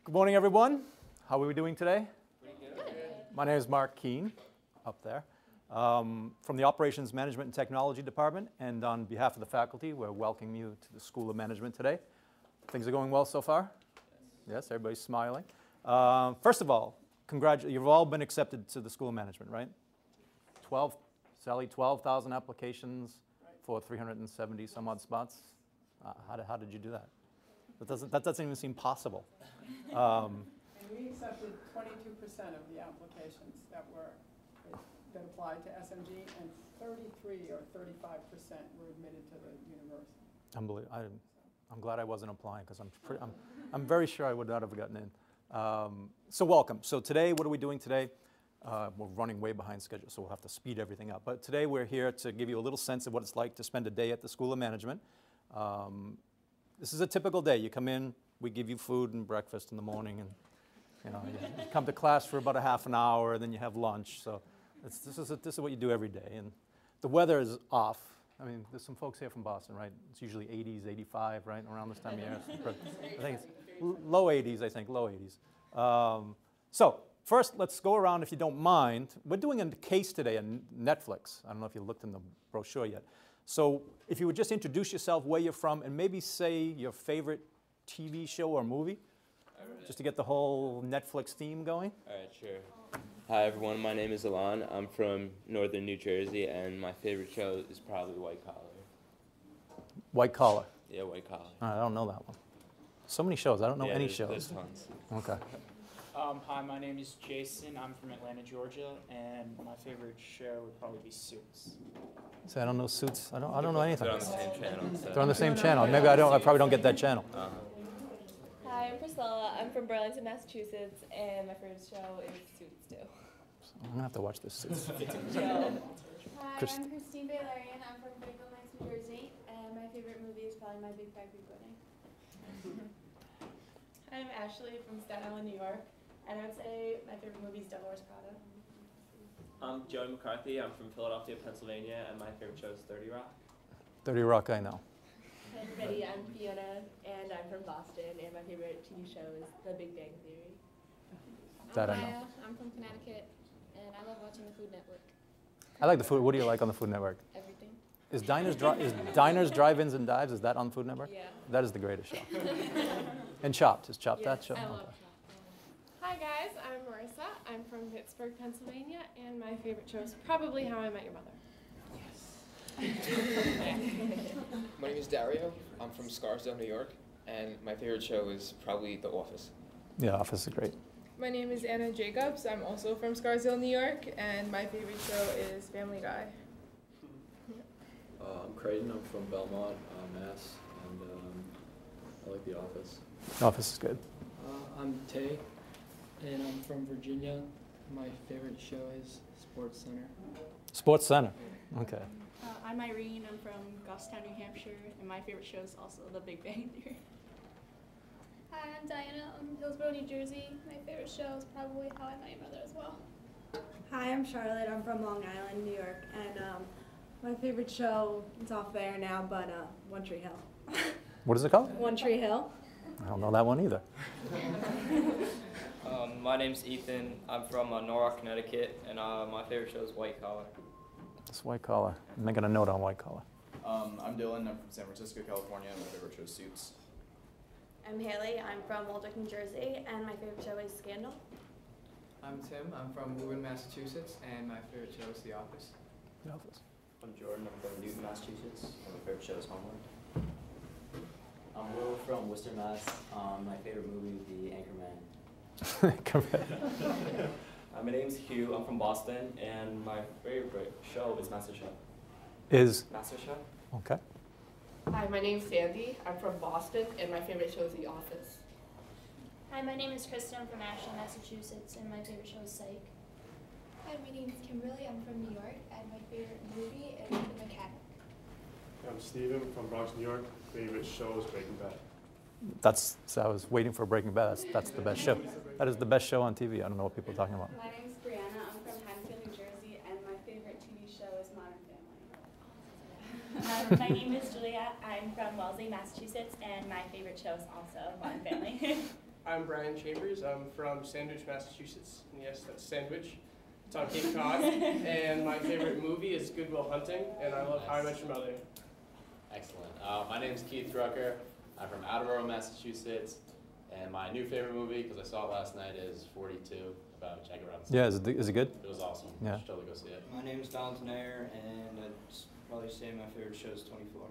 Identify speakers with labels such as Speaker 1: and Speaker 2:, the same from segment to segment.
Speaker 1: Good morning, everyone. How are we doing today? My name is Mark Keene, up there, from the Operations Management and Technology Department, and on behalf of the faculty, we're welcoming you to the School of Management today. Things are going well so far? Yes, everybody's smiling. First of all, you've all been accepted to the School of Management, right? 12,000 applications for 370 some odd spots. How did you do that? That doesn't even seem possible.
Speaker 2: And we accepted 22% of the applications that applied to SMG, and 33 or 35% were admitted to the university.
Speaker 1: Unbelievable. I'm glad I wasn't applying because I'm very sure I would not have gotten in. So welcome. So today, what are we doing today? We're running way behind schedule, so we'll have to speed everything up. But today we're here to give you a little sense of what it's like to spend a day at the School of Management. This is a typical day. You come in, we give you food and breakfast in the morning, and you come to class for about a half an hour, and then you have lunch. So this is what you do every day. And the weather is off. I mean, there's some folks here from Boston, right? It's usually 80s, 85, right, around this time of year. I think it's low 80s, low 80s. So first, let's go around, if you don't mind. We're doing a case today on Netflix. I don't know if you looked in the brochure yet. So if you would just introduce yourself, where you're from, and maybe say your favorite TV show or movie, just to get the whole Netflix theme going.
Speaker 3: All right, sure. Hi, everyone. My name is Alon. I'm from northern New Jersey, and my favorite show is probably White Collar.
Speaker 1: White Collar.
Speaker 3: Yeah, White Collar.
Speaker 1: I don't know that one. So many shows. I don't know any shows.
Speaker 3: There's tons.
Speaker 1: Okay.
Speaker 4: Hi, my name is Jason. I'm from Atlanta, Georgia, and my favorite show would probably be Suits.
Speaker 1: So I don't know Suits. I don't know anything.
Speaker 3: They're on the same channel. So.
Speaker 1: They're on the same channel. Maybe I probably don't get that channel.
Speaker 5: Hi, I'm Priscilla. I'm from Burlington, Massachusetts, and my favorite show is Suits too.
Speaker 1: I'm gonna have to watch this Suits.
Speaker 5: It's a show.
Speaker 6: Hi, I'm Christine Baylarian. I'm from Franklin Heights, New Jersey, and my favorite movie is probably My Big Fat Greek Wedding.
Speaker 5: I'm Ashley from Staten Island, New York, and I would say my favorite movie is Devil Wears Prada.
Speaker 7: I'm Joey McCarthy. I'm from Philadelphia, Pennsylvania, and my favorite show is 30 Rock.
Speaker 1: 30 Rock, I know.
Speaker 5: Hi everybody, I'm Fiona, and I'm from Boston, and my favorite TV show is The Big Bang Theory.
Speaker 1: That I
Speaker 6: I'm
Speaker 1: know.
Speaker 6: Maya. I'm from Connecticut, and I love watching the Food Network.
Speaker 1: I like the food. What do you like on the Food Network?
Speaker 6: Everything.
Speaker 1: Is Diners, Drive-Ins, and Dives, is that on Food Network?
Speaker 5: Yeah.
Speaker 1: That is the greatest show. And Chopped. Is Chopped that show?
Speaker 6: I love
Speaker 1: Okay.
Speaker 8: Hi guys, I'm Marissa. I'm from Pittsburgh, Pennsylvania, and my favorite show is probably How I Met Your Mother.
Speaker 9: My name is Dario. I'm from Scarsdale, New York, and my favorite show is probably The Office.
Speaker 1: Yeah, Office is great.
Speaker 8: My name is Anna Jacobs. I'm also from Scarsdale, New York, and my favorite show is Family Guy.
Speaker 10: I'm Creighton. I'm from Belmont, Mass, and I like The Office.
Speaker 1: Office is good.
Speaker 11: I'm Tay, and I'm from Virginia. My favorite show is Sports Center.
Speaker 1: Sports Center. Okay.
Speaker 12: I'm Irene. I'm from Goffstown, New Hampshire, and my favorite show is also The Big Bang Theory.
Speaker 6: Hi, I'm Diana. I'm from Hillsborough, New Jersey. My favorite show is probably How I Met Your Mother as well.
Speaker 13: Hi, I'm Charlotte. I'm from Long Island, New York, and my favorite show, it's off there now, but One Tree Hill.
Speaker 1: What is it called?
Speaker 13: One Tree Hill.
Speaker 1: I don't know that one either.
Speaker 7: My name's Ethan. I'm from Norwalk, Connecticut, and my favorite show is White Collar.
Speaker 1: It's White Collar. I'm making a note on White Collar.
Speaker 14: I'm Dylan. I'm from San Francisco, California, and my favorite show is Suits.
Speaker 5: I'm Haley. I'm from Waldeck, New Jersey, and my favorite show is Scandal.
Speaker 15: I'm Tim. I'm from Woburn, Massachusetts, and my favorite show is The Office.
Speaker 1: The Office.
Speaker 16: I'm Jordan. I'm from Newton, Massachusetts, and my favorite show is Homeland. I'm Will from Worcester, Mass. My favorite movie would be Anchorman.
Speaker 7: My name's Hugh. I'm from Boston, and my favorite show is MasterChef.
Speaker 1: Is?
Speaker 7: MasterChef.
Speaker 1: Okay.
Speaker 17: Hi, my name's Sandy. I'm from Boston, and my favorite show is The Office.
Speaker 6: Hi, my name is Kristen. I'm from Ashland, Massachusetts, and my favorite show is Psych.
Speaker 18: Hi, my name is Kimberly. I'm from New York, and my favorite movie is The Mechanic.
Speaker 19: I'm Steven from Bronx, New York. Favorite show is Breaking Bad.
Speaker 1: So I was waiting for Breaking Bad. That's the best show. That is the best show on TV. I don't know what people are talking about.
Speaker 20: My name's Brianna. I'm from Hampton, New Jersey, and my favorite TV show is Modern Family.
Speaker 21: My name is Julia. I'm from Wellesley, Massachusetts, and my favorite show is also Modern Family. I'm Brian Chambers. I'm from Sandwich, Massachusetts. And yes, that's Sandwich. It's on Cape Cod. And my favorite movie is Good Will Hunting, and I love How I Met Your Mother.
Speaker 10: Excellent. My name is Keith Drucker. I'm from Attleboro, Massachusetts. And my new favorite movie, because I saw it last night, is 42, about Jackie Robinson.
Speaker 1: Yeah, is it good?
Speaker 10: It was awesome.
Speaker 1: Yeah.
Speaker 10: You should totally go see it.
Speaker 22: My name is Donaldson Ayer, and I'd probably say my favorite show is 24.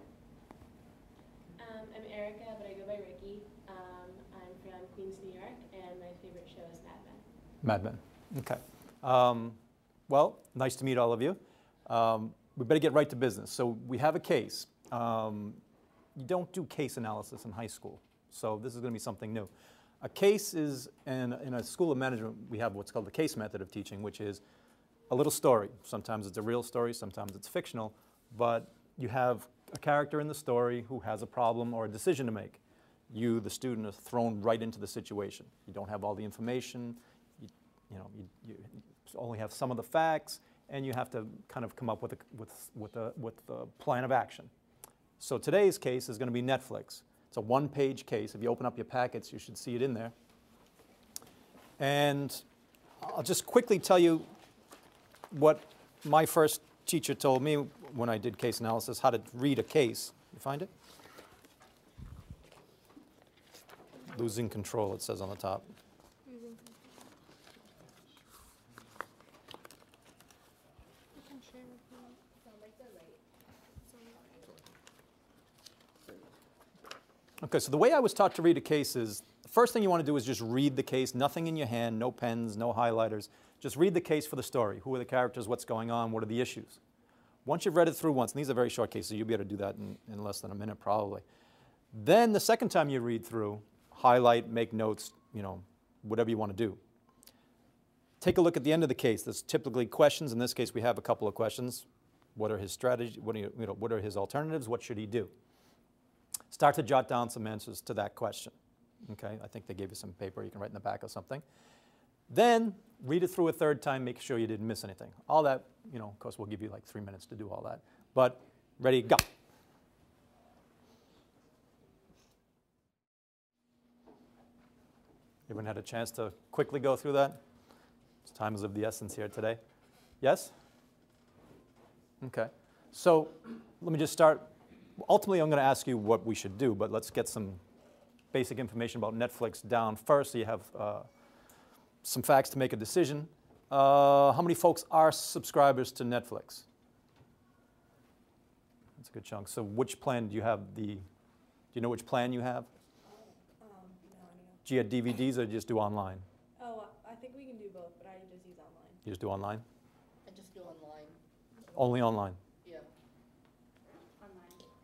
Speaker 5: I'm Erica, but I go by Ricky. I'm from Queens, New York, and my favorite show is Mad Men.
Speaker 1: Mad Men. Okay. Well, nice to meet all of you. We better get right to business. So we have a case. You don't do case analysis in high school, so this is going to be something new. A case is, in a school of management, we have what's called the case method of teaching, which is a little story. Sometimes it's a real story, sometimes it's fictional, but you have a character in the story who has a problem or a decision to make. You, the student, are thrown right into the situation. You don't have all the information, you only have some of the facts, and you have to kind of come up with a plan of action. So today's case is going to be Netflix. It's a one-page case. If you open up your packets, you should see it in there. And I'll just quickly tell you what my first teacher told me when I did case analysis, how to read a case. You find it? Losing control, it says on the top. Okay, so the way I was taught to read a case is, the first thing you want to do is just read the case, nothing in your hand, no pens, no highlighters. Just read the case for the story. Who are the characters, what's going on, what are the issues? Once you've read it through once, and these are very short cases, so you'll be able to do that in less than a minute probably. Then the second time you read through, highlight, make notes, whatever you want to do. Take a look at the end of the case. There's typically questions. In this case, we have a couple of questions. What are his strategies? What are his alternatives? What should he do? Start to jot down some answers to that question. Okay, I think they gave you some paper you can write in the back or something. Then read it through a third time, make sure you didn't miss anything. All that, of course, we'll give you like 3 minutes to do all that. But ready, go. Everyone had a chance to quickly go through that? Time is of the essence here today. Yes? Okay. So let me just start. Ultimately, I'm going to ask you what we should do, but let's get some basic information about Netflix down first so you have some facts to make a decision. How many folks are subscribers to Netflix? That's a good chunk. So which plan do you have? Do you know which plan you have?
Speaker 13: No, I don't know.
Speaker 1: Do you have DVDs or do you just do online?
Speaker 13: Oh, I think we can do both, but I just use online.
Speaker 1: You just do online?
Speaker 17: I just do online.
Speaker 1: Only online?
Speaker 17: Yeah.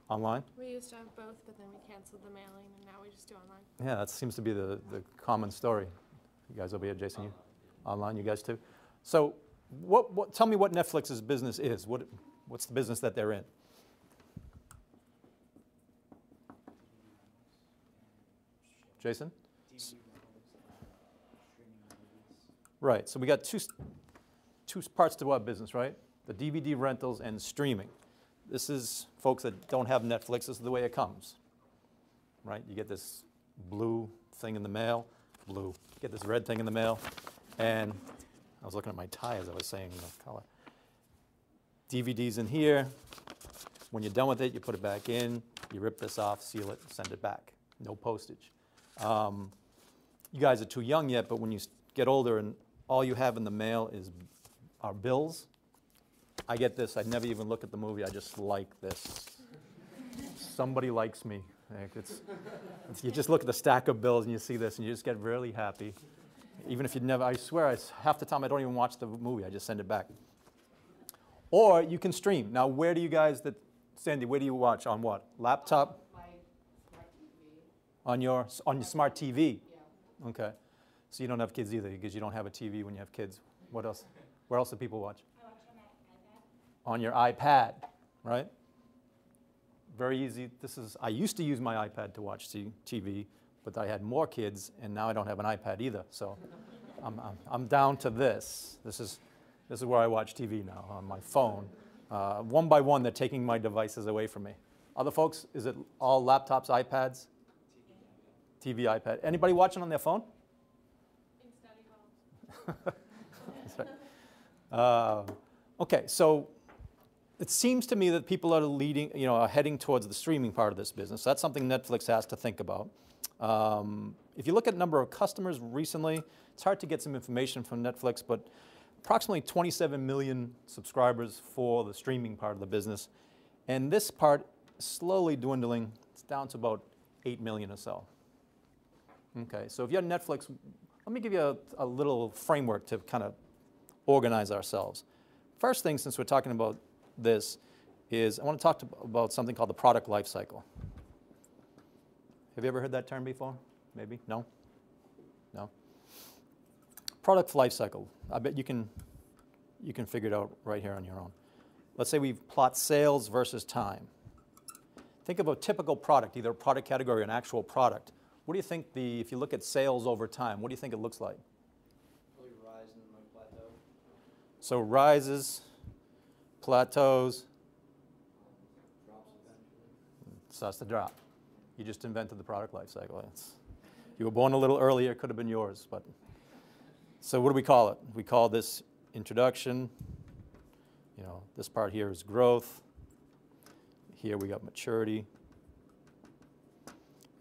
Speaker 1: Online?
Speaker 8: We used to have both, but then we canceled the mailing, and now we just do online.
Speaker 1: Yeah, that seems to be the common story. You guys over here, Jason, you? Online, you guys too? So tell me what Netflix's business is. What's the business that they're in? Jason? Right, so we got two parts to our business, right? The DVD rentals and streaming. This is folks that don't have Netflix, this is the way it comes, right? You get this blue thing in the mail, blue. Get this red thing in the mail, and I was looking at my tie as I was saying the color. DVD's in here. When you're done with it, you put it back in, you rip this off, seal it, send it back. No postage. You guys are too young yet, but when you get older and all you have in the mail are bills, I get this. I never even look at the movie. I just like this. Somebody likes me. You just look at the stack of bills and you see this and you just get really happy. Even if you never, I swear, half the time I don't even watch the movie. I just send it back. Or you can stream. Now, where do you guys, Sandy, where do you watch? On what? Laptop?
Speaker 17: My smart TV.
Speaker 1: On your smart TV? Yeah. Okay. So you don't have kids either because you don't have a TV when you have kids. What else? Where else do people watch?
Speaker 18: I watch on my iPad.
Speaker 1: On your iPad, right? Very easy. I used to use my iPad to watch TV, but I had more kids, and now I don't have an iPad either. So I'm down to this. This is where I watch TV now, on my phone. One by one, they're taking my devices away from me. Other folks, is it all laptops, iPads? TV, iPad. Anybody watching on their phone? Okay, so it seems to me that people are heading towards the streaming part of this business. That's something Netflix has to think about. If you look at number of customers recently, it's hard to get some information from Netflix, but approximately 27 million subscribers for the streaming part of the business. And this part is slowly dwindling. It's down to about 8 million or so. Okay, so if you're Netflix, let me give you a little framework to kind of organize ourselves. First thing, since we're talking about this, is I want to talk about something called the product life cycle. Have you ever heard that term before? Maybe? No? No? Product life cycle. I bet you can figure it out right here on your own. Let's say we plot sales versus time. Think of a typical product, either a product category or an actual product. What do you think if you look at sales over time, what do you think it looks like?
Speaker 22: Probably rise and then plateau.
Speaker 1: So rises, plateaus, starts to drop. You just invented the product life cycle. You were born a little earlier, it could have been yours. But so what do we call it? We call this introduction. This part here is growth. Here we got maturity.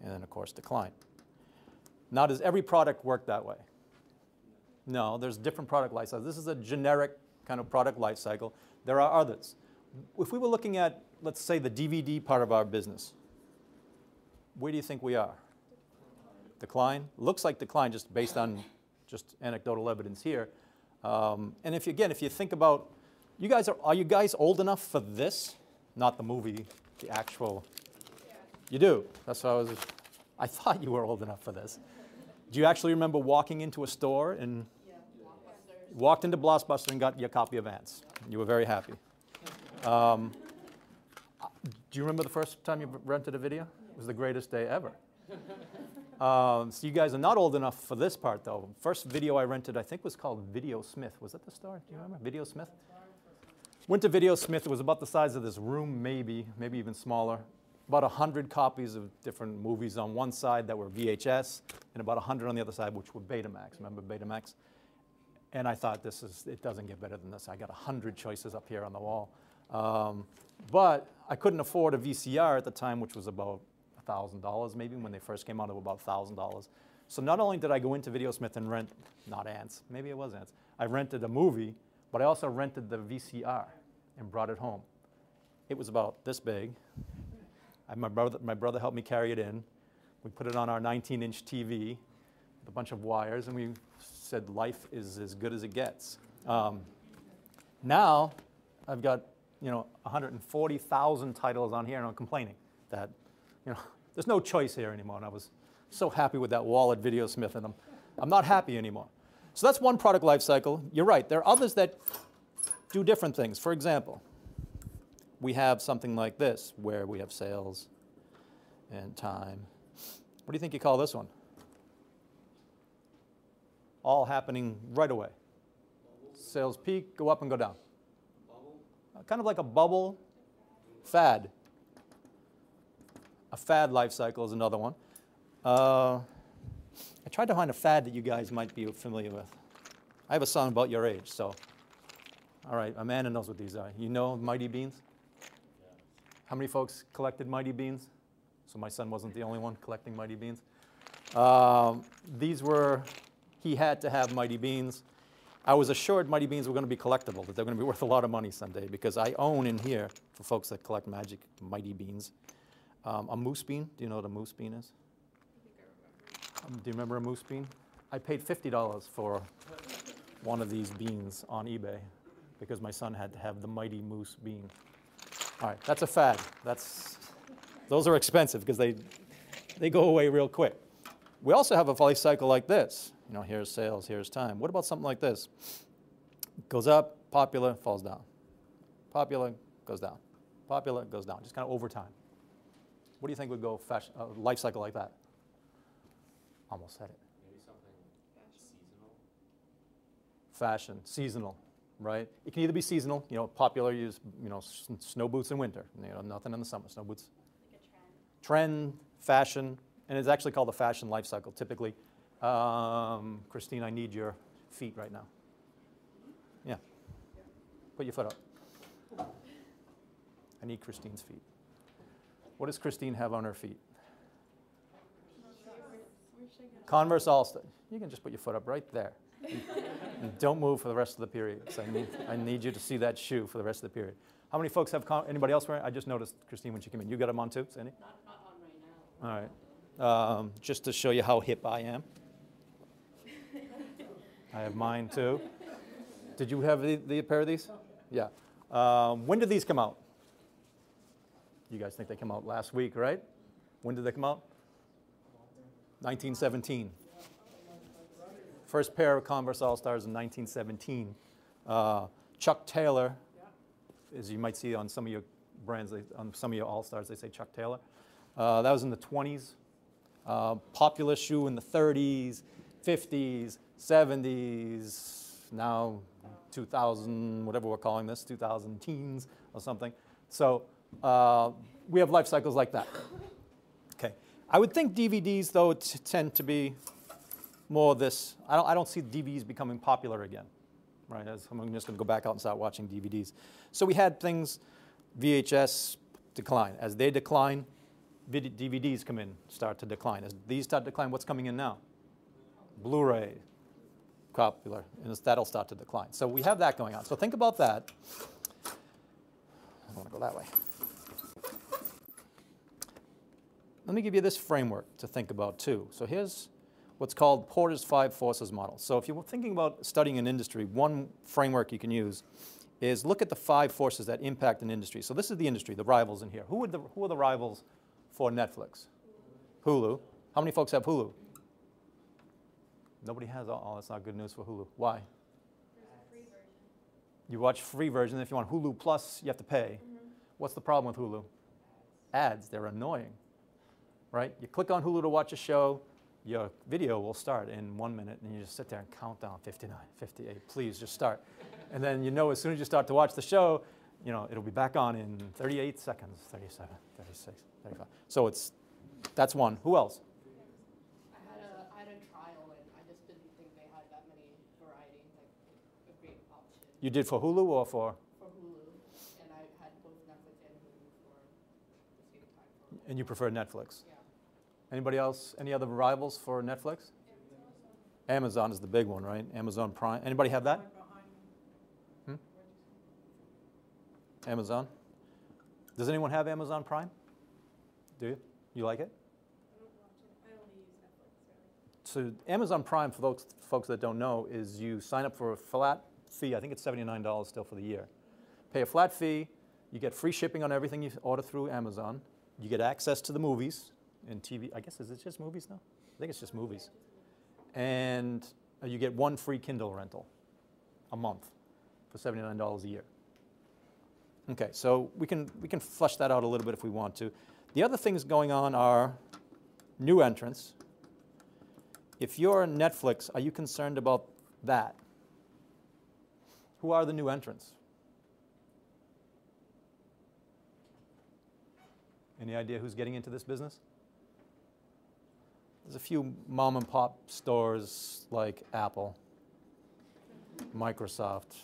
Speaker 1: And then, of course, decline. Now, does every product work that way? No, there's different product life cycles. This is a generic kind of product life cycle. There are others. If we were looking at, let's say, the DVD part of our business, where do you think we are? Decline? Looks like decline just based on just anecdotal evidence here. And if you think about, are you guys old enough for this? Not the movie, the actual. You do. That's what I thought you were old enough for this. Do you actually remember walking into a store and walked into Blockbuster and got your copy of Ants? You were very happy. Do you remember the first time you rented a video? It was the greatest day ever. So you guys are not old enough for this part, though. First video I rented, I think, was called Video Smith. Was that the store? Do you remember? Video Smith? Went to Video Smith. It was about the size of this room, maybe even smaller. About 100 copies of different movies on one side that were VHS, and about 100 on the other side, which were Betamax. Remember Betamax? And I thought, it doesn't get better than this. I got 100 choices up here on the wall. But I couldn't afford a VCR at the time, which was about $1,000 maybe. When they first came out, it was about $1,000. So not only did I go into Video Smith and rent, not Ants, maybe it was Ants, I rented a movie, but I also rented the VCR and brought it home. It was about this big. My brother helped me carry it in. We put it on our 19-inch TV with a bunch of wires, and we said life is as good as it gets. Now I've got 140,000 titles on here, and I'm complaining that there's no choice here anymore. And I was so happy with that wall at Video Smith, and I'm not happy anymore. So that's one product life cycle. You're right. There are others that do different things. For example, we have something like this, where we have sales and time. What do you think you call this one? All happening right away. Sales peak, go up and go down. Kind of like a bubble fad. A fad life cycle is another one. I tried to find a fad that you guys might be familiar with. I have a son about your age, so. All right, Amanda knows what these are. You know Mighty Beans? How many folks collected Mighty Beans? So my son wasn't the only one collecting Mighty Beans. He had to have Mighty Beans. I was assured Mighty Beans were going to be collectible, that they're going to be worth a lot of money someday, because I own in here, for folks that collect Magic Mighty Beans, a moose bean. Do you know what a moose bean is? Do you remember a moose bean? I paid $50 for one of these beans on eBay because my son had to have the Mighty Moose bean. All right, that's a fad. Those are expensive because they go away real quick. We also have a life cycle like this. Here's sales, here's time. What about something like this? Goes up, popular, falls down. Popular, goes down. Popular, goes down. Just kind of over time. What do you think would go life cycle like that? Almost said it.
Speaker 10: Maybe something seasonal.
Speaker 1: Fashion, seasonal, right? It can either be seasonal, popular, use, snow boots in winter. Nothing in the summer, snow boots.
Speaker 12: Like a trend.
Speaker 1: Trend, fashion, And it's actually called the fashion life cycle, typically. Christine, I need your feet right now. Yeah. Put your foot up. I need Christine's feet. What does Christine have on her feet? Converse All-Star. You can just put your foot up right there. And don't move for the rest of the period. So I need you to see that shoe for the rest of the period. How many folks have, anybody else wearing? I just noticed Christine when she came in. You got them on too, Sandy?
Speaker 12: Not on right now.
Speaker 1: All right. Just to show you how hip I am. I have mine too. Did you have the pair of these? Yeah. When did these come out? You guys think they came out last week, right? When did they come out? 1917. First pair of Converse All-Stars in 1917. Chuck Taylor, as you might see on some of your brands, on some of your All-Stars, they say Chuck Taylor. That was in the 20s. Popular shoe in the 30s, 50s, 70s, now 2000, whatever we're calling this, 2000 teens or something. So we have life cycles like that. Okay. I would think DVDs, though, tend to be more this. I don't see DVDs becoming popular again, right? I'm just going to go back out and start watching DVDs. So we had things, VHS decline. As they decline, DVDs come in, start to decline. As these start to decline, what's coming in now? Blu-ray, popular, and that'll start to decline. So we have that going on. So think about that. I want to go that way. Let me give you this framework to think about too. So here's what's called Porter's 5 Forces model. So if you're thinking about studying an industry, one framework you can use is look at the 5 forces that impact an industry. So this is the industry, the rivals in here. Who are the rivals for Netflix? Hulu. How many folks have Hulu? Nobody has. Oh, that's not good news for Hulu. Why?
Speaker 6: There's a free version.
Speaker 1: You watch free version. If you want Hulu Plus, you have to pay. What's the problem with Hulu? Ads. They're annoying, right? You click on Hulu to watch a show, your video will start in 1 minute, and you just sit there and count down 59, 58. Please just start. And then you know as soon as you start to watch the show, you know it'll be back on in 38 seconds, 37, 36, 35. So that's one. Who else?
Speaker 12: I had a trial and I just didn't think they had that many variety, like a great option.
Speaker 1: You did for Hulu or for?
Speaker 12: For Hulu, and I had both Netflix and Hulu for the same time.
Speaker 1: And you prefer Netflix?
Speaker 12: Yeah.
Speaker 1: Anybody else? Any other rivals for Netflix? Amazon is the big one, right? Amazon Prime. Anybody have that? Amazon. Does anyone have Amazon Prime? Do you? You like it?
Speaker 6: I only use Netflix, really.
Speaker 1: So Amazon Prime, for those folks that don't know, is you sign up for a flat fee. I think it's $79 still for the year. Pay a flat fee. You get free shipping on everything you order through Amazon. You get access to the movies and TV. I guess, is it just movies now? I think it's just movies. And you get one free Kindle rental a month for $79 a year. Okay, so we can flesh that out a little bit if we want to. The other things going on are new entrants. If you're Netflix, are you concerned about that? Who are the new entrants? Any idea who's getting into this business? There's a few mom and pop stores like Apple, Microsoft,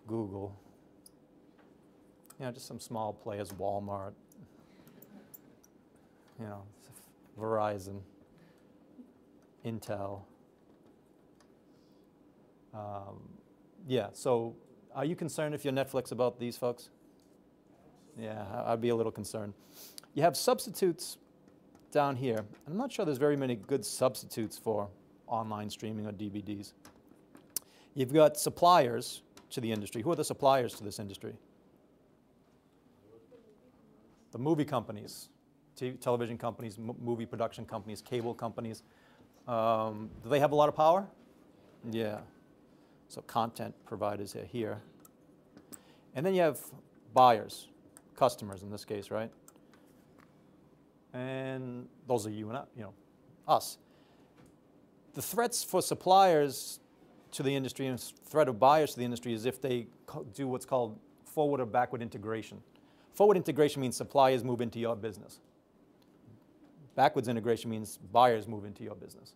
Speaker 1: Google. You know, just some small players, Walmart, you know, Verizon, Intel. Yeah, so are you concerned if you're Netflix about these folks? Yeah, I'd be a little concerned. You have substitutes down here. I'm not sure there's very many good substitutes for online streaming or DVDs. You've got suppliers to the industry. Who are the suppliers to this industry? The movie companies, television companies, movie production companies, cable companies. Do they have a lot of power? Yeah. So content providers are here. And then you have buyers, customers in this case, right? And those are you and I, you know, us. The threats for suppliers to the industry and threat of buyers to the industry is if they do what's called forward or backward integration. Forward integration means suppliers move into your business. Backwards integration means buyers move into your business.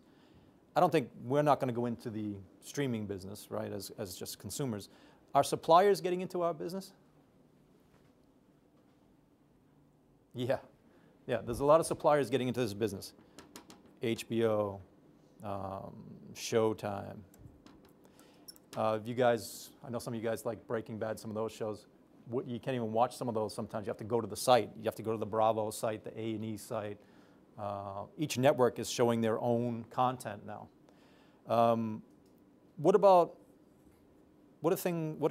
Speaker 1: I don't think we're not going to go into the streaming business, right, as just consumers. Are suppliers getting into our business? Yeah. Yeah, there's a lot of suppliers getting into this business. HBO, Showtime. You guys, I know some of you guys like Breaking Bad, some of those shows. You can't even watch some of those sometimes. You have to go to the site. You have to go to the Bravo site, the A&E site. Each network is showing their own content now. What are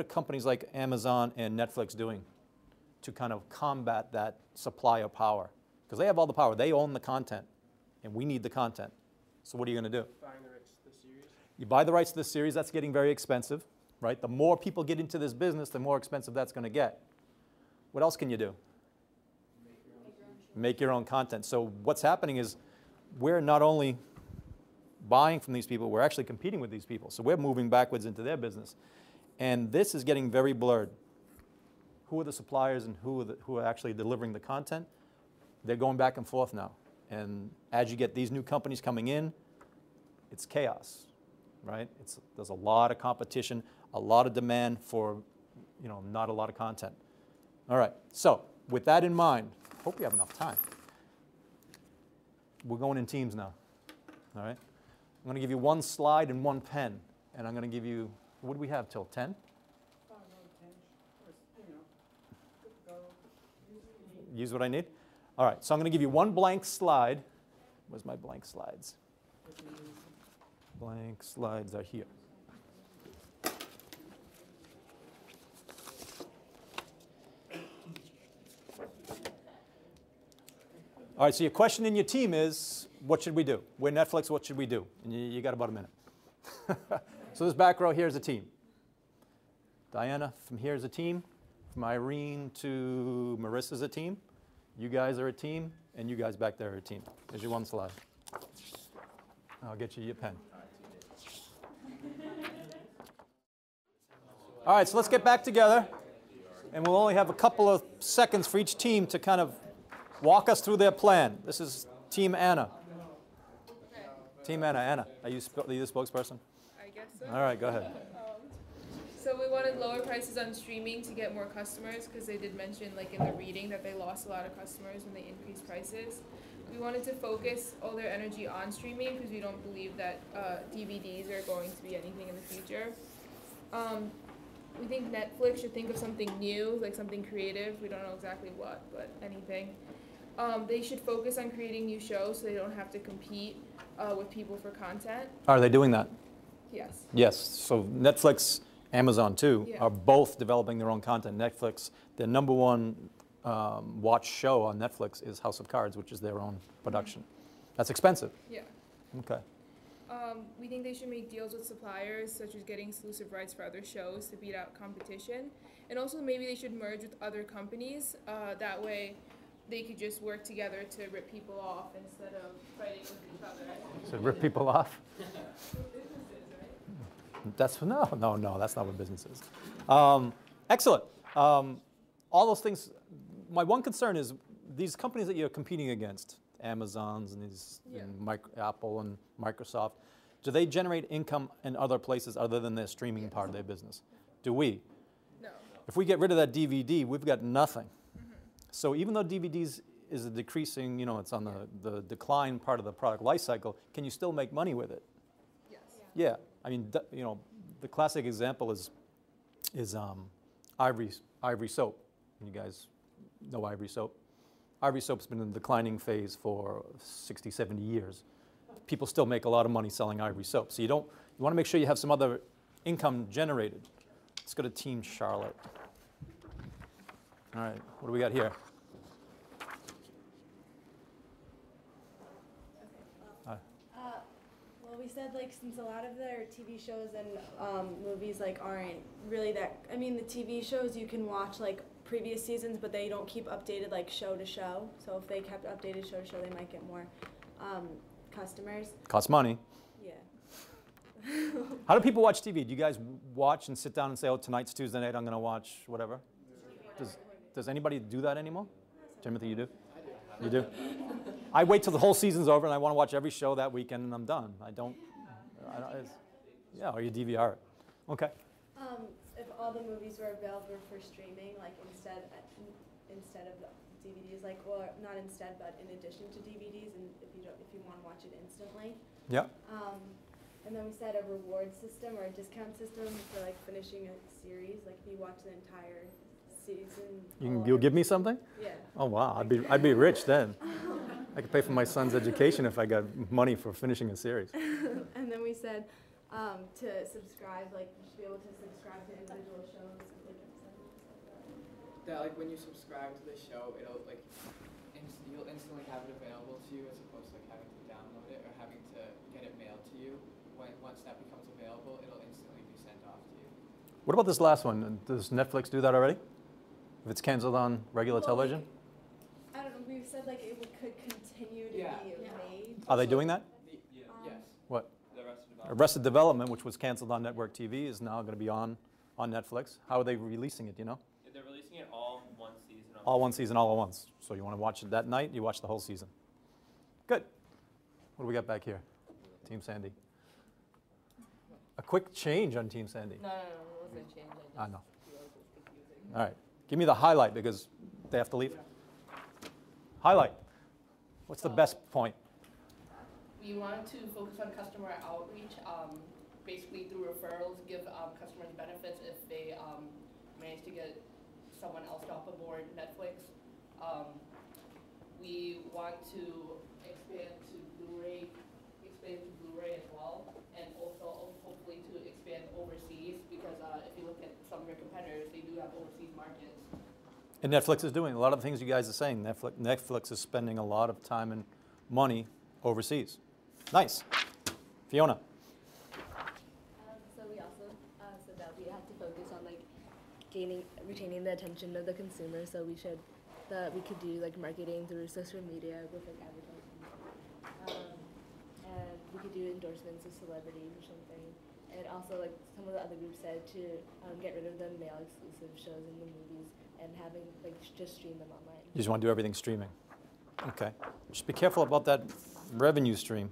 Speaker 1: companies like Amazon and Netflix doing to kind of combat that supplier power? Because they have all the power. They own the content, and we need the content. So what are you going to do?
Speaker 21: Buying the rights to the series.
Speaker 1: You buy the rights to the series. That's getting very expensive, right? The more people get into this business, the more expensive that's going to get. What else can you do? Make your own content. So what's happening is we're not only buying from these people, we're actually competing with these people. So we're moving backwards into their business. And this is getting very blurred. Who are the suppliers and who are actually delivering the content? They're going back and forth now. And as you get these new companies coming in, it's chaos, right? There's a lot of competition, a lot of demand for, not a lot of content. All right, so with that in mind, hope you have enough time. We're going in teams now, all right? I'm going to give you one slide and one pen, and I'm going to give you, what do we have till 10? Use what I need? All right, so I'm going to give you one blank slide. Where's my blank slides? Blank slides are here. All right, so your question in your team is, what should we do? We're Netflix, what should we do? And you got about a minute. So this back row here is a team. Diana, from here is a team. From Irene to Marissa is a team. You guys are a team, and you guys back there are a team. There's your one slide. I'll get you your pen. All right, so let's get back together, and we'll only have a couple of seconds for each team to kind of walk us through their plan. This is Team Anna. Team Anna. Anna, are you the spokesperson?
Speaker 17: I guess so.
Speaker 1: All right, go ahead.
Speaker 17: So we wanted lower prices on streaming to get more customers, because they did mention, like in the reading, that they lost a lot of customers when they increased prices. We wanted to focus all their energy on streaming, because we don't believe that DVDs are going to be anything in the future. We think Netflix should think of something new, like something creative. We don't know exactly what, but anything. They should focus on creating new shows so they don't have to compete with people for content.
Speaker 1: Are they doing that?
Speaker 17: Yes.
Speaker 1: Yes. So Netflix, Amazon too,
Speaker 17: Yeah.
Speaker 1: are both developing their own content. Netflix, their number one watched show on Netflix is House of Cards, which is their own production. That's expensive.
Speaker 17: Yeah.
Speaker 1: Okay.
Speaker 17: We think they should make deals with suppliers, such as getting exclusive rights for other shows to beat out competition. And also maybe they should merge with other companies. That way they could just work together to rip people off instead of fighting with each other.
Speaker 1: So rip people off? That's no, that's not what business is. Excellent. All those things. My one concern is these companies that you're competing against, Amazon's and these, and Apple and Microsoft. Do they generate income in other places other than their streaming part of their business? Do we?
Speaker 17: No.
Speaker 1: If we get rid of that DVD, we've got nothing. So even though DVDs is a decreasing, it's on the decline part of the product life cycle, can you still make money with it?
Speaker 17: Yes.
Speaker 1: Yeah. I mean, the classic example is Ivory soap. You guys know Ivory soap. Ivory soap's been in the declining phase for 60, 70 years. People still make a lot of money selling Ivory soap. So you want to make sure you have some other income generated. Let's go to Team Charlotte. All right, what do we got here?
Speaker 13: Well, we said since a lot of their TV shows and movies aren't really that. I mean, the TV shows you can watch previous seasons, but they don't keep updated show to show. So if they kept updated show to show, they might get more customers.
Speaker 1: Costs money.
Speaker 13: Yeah.
Speaker 1: How do people watch TV? Do you guys watch and sit down and say, oh, tonight's Tuesday night, I'm going to watch whatever? Does anybody do that anymore? Timothy, you do? You do? I wait till the whole season's over and I want to watch every show that weekend and I'm done. I don't yeah, or you DVR it. Okay.
Speaker 13: If all the movies were available for streaming, like instead of the DVDs, like, well, not instead, but in addition to DVDs, and if you want to watch it instantly.
Speaker 1: Yeah.
Speaker 13: And then we said a reward system or a discount system for like finishing a series. Like if you watch the entire season.
Speaker 1: You'll give me something?
Speaker 13: Yeah.
Speaker 1: Oh wow, I'd be rich then. I could pay for my son's education if I got money for finishing a series.
Speaker 13: And then we said to subscribe, like you should be able to subscribe to individual shows.
Speaker 15: That like when you subscribe to the show, it'll like you'll instantly have it available to you as opposed to like having to download it or having to get it mailed to you. Once that becomes available, it'll instantly be sent off to you.
Speaker 1: What about this last one? Does Netflix do that already? If it's canceled on regular television?
Speaker 13: I don't know. We said like it could continue to be made.
Speaker 1: Are they doing that?
Speaker 15: Yes.
Speaker 1: What?
Speaker 7: The
Speaker 1: Arrested Development, which was canceled on network TV, is now going to be on Netflix. How are they releasing it? Do you know?
Speaker 7: They're releasing it all one season.
Speaker 1: All one season, all at once. So you want to watch it that night, you watch the whole season. Good. What do we got back here? Team Sandy. A quick change on Team Sandy.
Speaker 12: No, it wasn't a change.
Speaker 1: I know. All right. Give me the highlight because they have to leave. Highlight. What's the best point?
Speaker 12: We wanted to focus on customer outreach, basically through referrals, give customers benefits if they manage to get someone else to hop aboard Netflix. We want to expand to Blu-ray as well, and also hopefully to expand overseas because if you look at some of your competitors, they do have overseas markets.
Speaker 1: And Netflix is doing a lot of the things you guys are saying. Netflix is spending a lot of time and money overseas. Nice. Fiona.
Speaker 5: So we also said that we have to focus on like retaining the attention of the consumer. So we could do like marketing through social media with like advertising, and we could do endorsements of celebrities or something. And also like some of the other groups said to get rid of the male exclusive shows in the movies and having like just stream them online.
Speaker 1: You just want to do everything streaming. Okay. Just be careful about that revenue stream.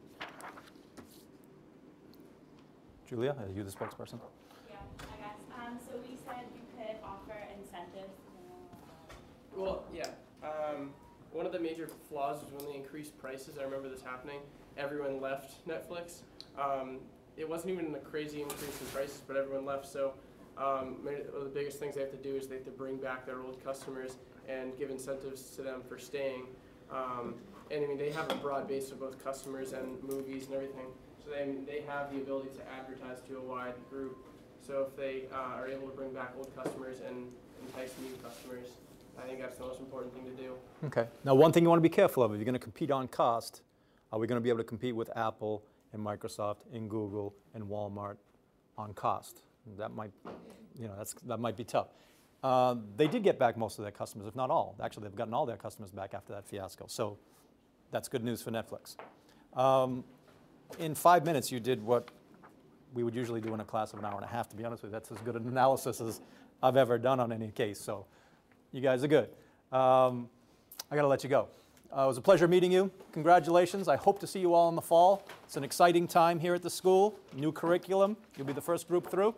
Speaker 1: Julia, are you the spokesperson?
Speaker 20: Yeah, I guess. So we said you could offer incentives.
Speaker 21: Well, yeah. One of the major flaws was when they increased prices. I remember this happening. Everyone left Netflix. It wasn't even a crazy increase in prices, but everyone left. So one of the biggest things they have to do is they have to bring back their old customers and give incentives to them for staying. And I mean, they have a broad base of both customers and movies and everything. So they have the ability to advertise to a wide group. So if they are able to bring back old customers and entice new customers, I think that's the most important thing to do.
Speaker 1: Okay. Now, one thing you want to be careful of, if you're going to compete on cost, are we going to be able to compete with Apple and Microsoft and Google and Walmart on cost? That might, that might be tough. They did get back most of their customers, if not all. Actually, they've gotten all their customers back after that fiasco. So that's good news for Netflix. In 5 minutes, you did what we would usually do in a class of an hour and a half, to be honest with you. That's as good an analysis as I've ever done on any case. So you guys are good. I got to let you go. It was a pleasure meeting you. Congratulations. I hope to see you all in the fall. It's an exciting time here at the school. New curriculum. You'll be the first group through.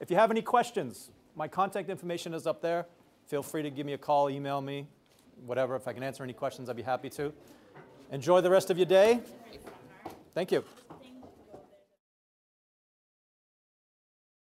Speaker 1: If you have any questions, my contact information is up there. Feel free to give me a call, email me, whatever. If I can answer any questions, I'd be happy to. Enjoy the rest of your day. Thank you.